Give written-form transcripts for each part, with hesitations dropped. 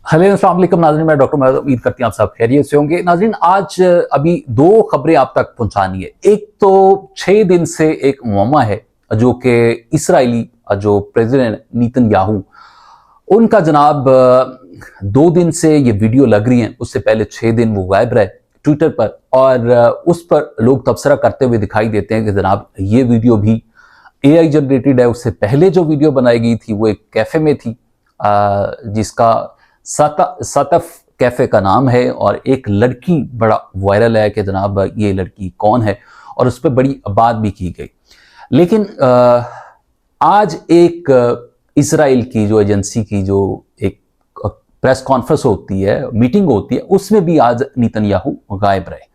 Hello अस्सलाम वालेकुम नाज़रीन, मैं डॉक्टर महमूद, उम्मीद करती हूँ आप सब खैरियत से होंगे। नाज़रीन, आज अभी दो खबरें आप तक पहुंचानी है। एक तो 6 दिन से एक मुअम्मा है जो कि इसराइली जो प्रेसिडेंट नेतन्याहू उनका जनाब 2 दिन से ये वीडियो लग रही है। उससे पहले 6 दिन वो गायब रहे ट्विटर पर, और उस पर लोग तबसरा करते हुए दिखाई देते हैं कि जनाब ये वीडियो भी AI जनरेटेड है। उससे पहले जो वीडियो बनाई गई थी वो एक कैफे में थी जिसका सतफ कैफे का नाम है, और एक लड़की बड़ा वायरल है कि जनाब ये लड़की कौन है, और उस पर बड़ी बात भी की गई। लेकिन आज एक इसराइल की जो एजेंसी की जो एक प्रेस कॉन्फ्रेंस होती है, मीटिंग होती है, उसमें भी आज नेतन्याहू गायब रहे।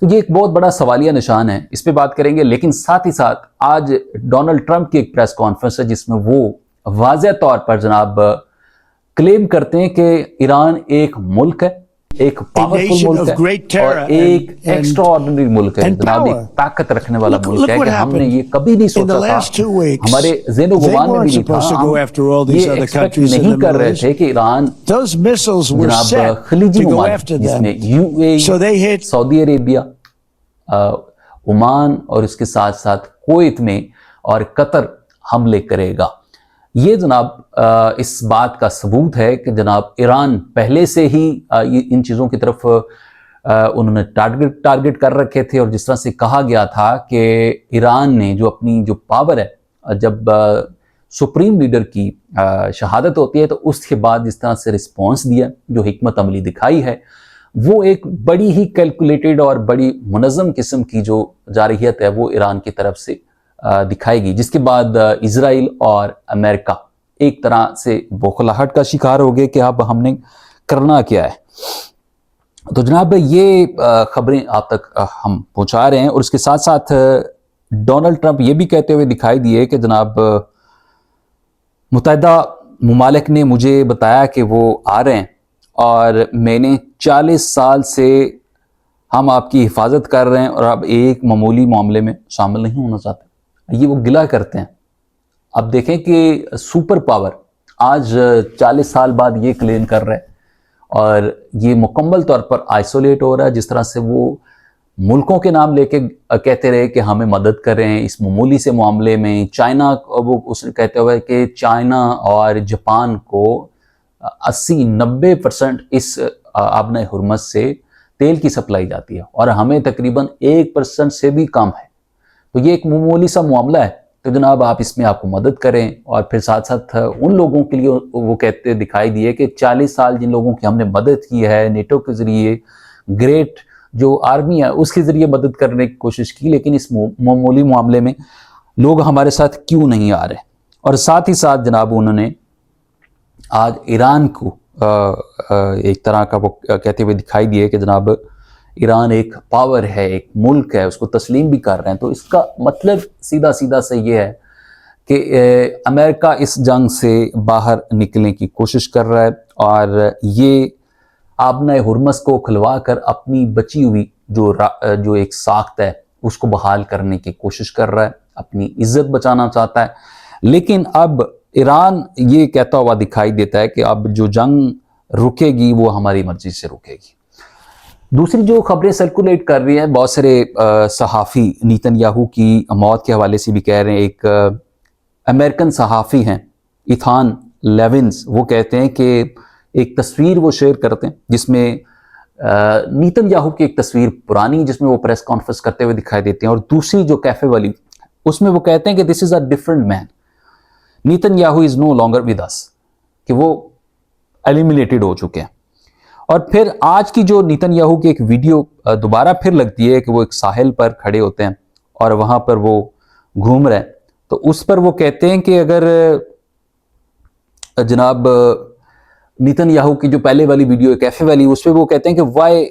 तो ये एक बहुत बड़ा सवालिया निशान है, इस पे बात करेंगे। लेकिन साथ ही साथ आज डोनाल्ड ट्रंप की एक प्रेस कॉन्फ्रेंस है जिसमें वो वाज़ेह तौर पर जनाब क्लेम करते हैं कि ईरान एक मुल्क है, एक पावरफुल मुल्क है और एक एक्स्ट्राऑर्डिनरी मुल्क है, जनाब एक ताकत रखने वाला मुल्क है कि हमने ये कभी नहीं सोचा था, हमारे ज़ेनो गुमान में भी नहीं था, हम ये एक्सपेक्ट नहीं कर रहे थे कि ईरान जनाब खलीजी मुमालिक जिसमें UAE, सऊदी अरेबिया, ओमान और इसके साथ साथ कुवैत में और कतर हमले करेगा। ये जनाब इस बात का सबूत है कि जनाब ईरान पहले से ही इन चीज़ों की तरफ उन्होंने टारगेट कर रखे थे। और जिस तरह से कहा गया था कि ईरान ने जो अपनी जो पावर है, जब सुप्रीम लीडर की शहादत होती है तो उसके बाद जिस तरह से रिस्पॉन्स दिया, जो हिकमत अमली दिखाई है, वो एक बड़ी ही कैलकुलेटेड और बड़ी मुनज़्ज़म किस्म की जो जारहियत है वो ईरान की तरफ से दिखाएगी, जिसके बाद इजराइल और अमेरिका एक तरह से बौखलाहट का शिकार हो गए कि अब हमने करना क्या है। तो जनाब ये खबरें आप तक हम पहुंचा रहे हैं, और इसके साथ साथ डोनाल्ड ट्रंप ये भी कहते हुए दिखाई दिए कि जनाब मुत्तहिदा मुमालिक ने मुझे बताया कि वो आ रहे हैं और मैंने 40 साल से हम आपकी हिफाजत कर रहे हैं और अब एक मामूली मामले में शामिल नहीं होना चाहते। ये वो गिला करते हैं। अब देखें कि सुपर पावर आज 40 साल बाद ये क्लेम कर रहे हैं, और ये मुकम्मल तौर पर आइसोलेट हो रहा है। जिस तरह से वो मुल्कों के नाम लेके कहते रहे कि हमें मदद करें इस मामूली से मामले में, चाइना वो उसने कहते हुए कि चाइना और जापान को 80-90% इस आबने हुर्मस से तेल की सप्लाई जाती है और हमें तकरीबन 1% से भी कम है। तो ये एक मामूली सा मामला है, तो जनाब आप इसमें आपको मदद करें। और फिर साथ साथ उन लोगों के लिए वो कहते दिखाई दिए कि 40 साल जिन लोगों की हमने मदद की है नेटो के ज़रिए, ग्रेट जो आर्मी है उसके ज़रिए मदद करने की कोशिश की, लेकिन इस मामूली मामले में लोग हमारे साथ क्यों नहीं आ रहे। और साथ ही साथ जनाब उन्होंने आज ईरान को एक तरह का वो कहते हुए दिखाई दिए कि जनाब ईरान एक पावर है, एक मुल्क है, उसको तस्लीम भी कर रहे हैं। तो इसका मतलब सीधा सीधा से ये है कि अमेरिका इस जंग से बाहर निकलने की कोशिश कर रहा है, और ये आबना हुर्मस को खुलवा कर अपनी बची हुई जो एक साख्त है उसको बहाल करने की कोशिश कर रहा है, अपनी इज्जत बचाना चाहता है। लेकिन अब ईरान ये कहता हुआ दिखाई देता है कि अब जो जंग रुकेगी वो हमारी मर्जी से रुकेगी। दूसरी जो खबरें सर्कुलेट कर रही हैं, बहुत सारे सहाफ़ी नेतन्याहू की मौत के हवाले से भी कह रहे हैं। एक अमेरिकन सहाफ़ी हैं इथान लेविन्स, वो कहते हैं कि एक तस्वीर वो शेयर करते हैं जिसमें नेतन्याहू की एक तस्वीर पुरानी जिसमें वो प्रेस कॉन्फ्रेंस करते हुए दिखाई देते हैं, और दूसरी जो कैफ़े वाली उसमें वो कहते हैं कि this is a different man, Netanyahu is no longer with us, कि वो एलिमिनेटेड हो चुके हैं। और फिर आज की जो नेतन्याहू की एक वीडियो दोबारा फिर लगती है कि वो एक साहिल पर खड़े होते हैं और वहाँ पर वो घूम रहे हैं। तो उस पर वो कहते हैं कि अगर जनाब नेतन्याहू की जो पहले वाली वीडियो है कैफे वाली, उस पर वो कहते हैं कि why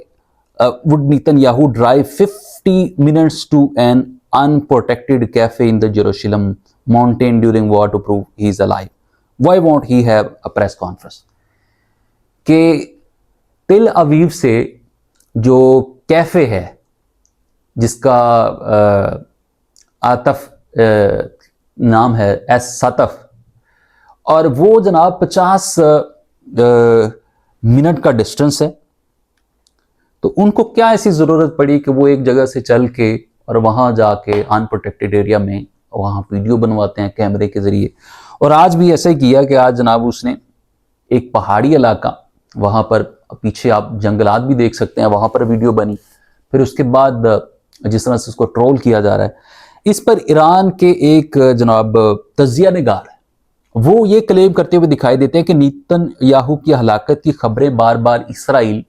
would Netanyahu drive 50 minutes to an unprotected cafe in the Jerusalem mountain during war to prove he is alive, why won't he have a press conference. कि तेल अवीव से जो कैफे है जिसका आतफ नाम है सतफ, और वो जनाब 50 منٹ کا ڈسٹنس ہے. تو ان کو کیا ایسی ضرورت پڑی کہ وہ ایک جگہ سے چل کے اور وہاں جا کے ان پروٹیکٹڈ ایریا میں وہاں ویڈیو بنواتے ہیں کیمرے کے ذریعے. اور آج بھی ایسا ہی کیا کہ آج جناب اس نے ایک پہاڑی علاقہ، وہاں پر پیچھے آپ جنگلات بھی دیکھ سکتے ہیں، وہاں پر ویڈیو بنی. پھر اس کے بعد جس طرح سے اس کو ٹرول کیا جا رہا ہے، اس پر ایران کے ایک جناب تجزیہ نگار وہ یہ کلیم کرتے ہوئے دکھائی دیتے ہیں کہ نیتن یاہو کی ہلاکت کی خبریں بار بار اسرائیل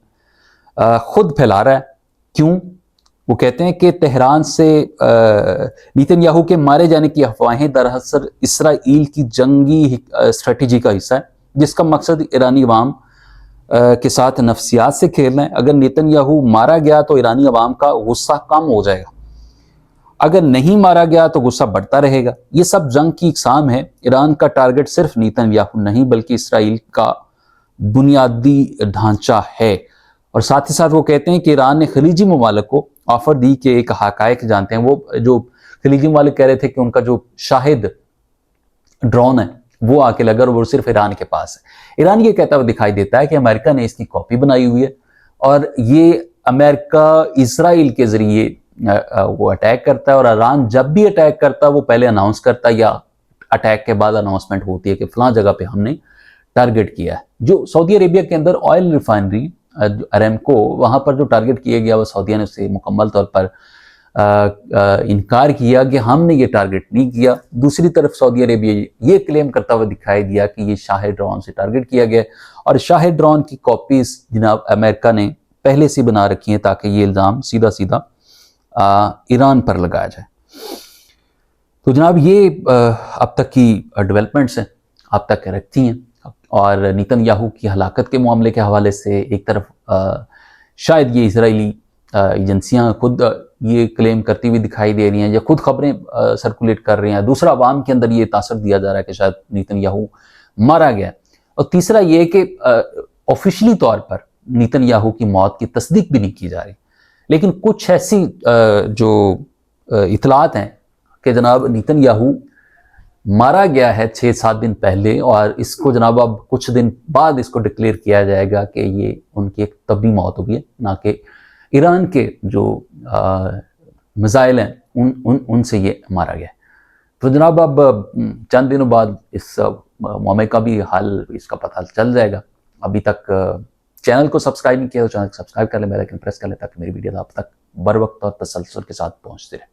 خود پھیلا رہا ہے. کیوں؟ وہ کہتے ہیں کہ تہران سے نیتن یاہو کے مارے جانے کی افواہیں دراصل اسرائیل کی جنگی اسٹریٹجی کا حصہ ہے، جس کا مقصد ایرانی عوام کے ساتھ نفسیات سے کھیلنا ہے. اگر نیتن یاہو مارا گیا تو ایرانی عوام کا غصہ کم ہو جائے گا، اگر نہیں مارا گیا تو غصہ بڑھتا رہے گا. یہ سب جنگ کی اقسام ہے. ایران کا ٹارگٹ صرف نیتن یاہو نہیں بلکہ اسرائیل کا بنیادی ڈھانچہ ہے. اور ساتھ ہی ساتھ وہ کہتے ہیں کہ ایران نے خلیجی ممالک کو آفر دی کہ ایک حقائق جانتے ہیں، وہ جو خلیجی ممالک کہہ رہے تھے کہ ان کا جو شاہد ڈرون ہے وہ آ کے لگا اور وہ صرف ایران کے پاس ہے. ایران یہ کہتا ہوا دکھائی دیتا ہے کہ امریکہ نے اس کی کاپی بنائی ہوئی ہے اور یہ امریکہ اسرائیل کے ذریعے وہ اٹیک کرتا ہے، اور ایران جب بھی اٹیک کرتا ہے وہ پہلے اناؤنس کرتا ہے یا اٹیک کے بعد اناؤنسمنٹ ہوتی ہے کہ فلاں جگہ پہ ہم نے ٹارگٹ کیا ہے. جو سعودی عربیہ کے اندر آئل ریفائنری اریمکو، وہاں پر جو ٹارگٹ کیا گیا وہ سعودیہ نے اسے مکمل طور پر انکار کیا کہ ہم نے یہ ٹارگٹ نہیں کیا. دوسری طرف سعودی عربیہ یہ کلیم کرتا ہوا دکھائی دیا کہ یہ شاہد ڈرون سے ٹارگٹ کیا گیا، اور شاہد ڈرون کی کاپیز جناب امریکہ نے پہلے سے بنا رکھی ہیں تاکہ یہ الزام سیدھا سیدھا ایران پر لگایا جائے. تو جناب یہ اب تک کی ڈیولپمنٹس ہیں، اب تک رکھتی ہیں. اور نیتن یاہو کی ہلاکت کے معاملے کے حوالے سے ایک طرف شاید یہ اسرائیلی ایجنسیاں خود یہ کلیم کرتی ہوئی دکھائی دے رہی ہیں یا خود خبریں سرکولیٹ کر رہی ہیں. دوسرا عوام کے اندر یہ تاثر دیا جا رہا ہے کہ شاید نیتن یاہو مارا گیا. اور تیسرا یہ کہ آفیشلی طور پر نیتن یاہو کی موت کی تصدیق بھی نہیں کی جا رہی، لیکن کچھ ایسی جو اطلاعات ہیں کہ جناب نیتن یاہو مارا گیا ہے 6-7 دن پہلے، اور اس کو جناب اب کچھ دن بعد اس کو ڈکلیئر کیا جائے گا کہ یہ ان کی ایک طبی موت ہوئی ہے، نہ کہ ایران کے جو میزائل ہیں ان سے یہ مارا گیا. تو جناب اب چند دنوں بعد اس معاملے کا بھی حل، اس کا پتہ چل جائے گا. ابھی تک چینل کو سبسکرائب نہیں کیا تو چینل کو سبسکرائب کر لیں، بیل آئیکن پریس کر لیں تاکہ میری ویڈیوز آپ تک بر وقت اور تسلسل کے ساتھ پہنچتے رہیں.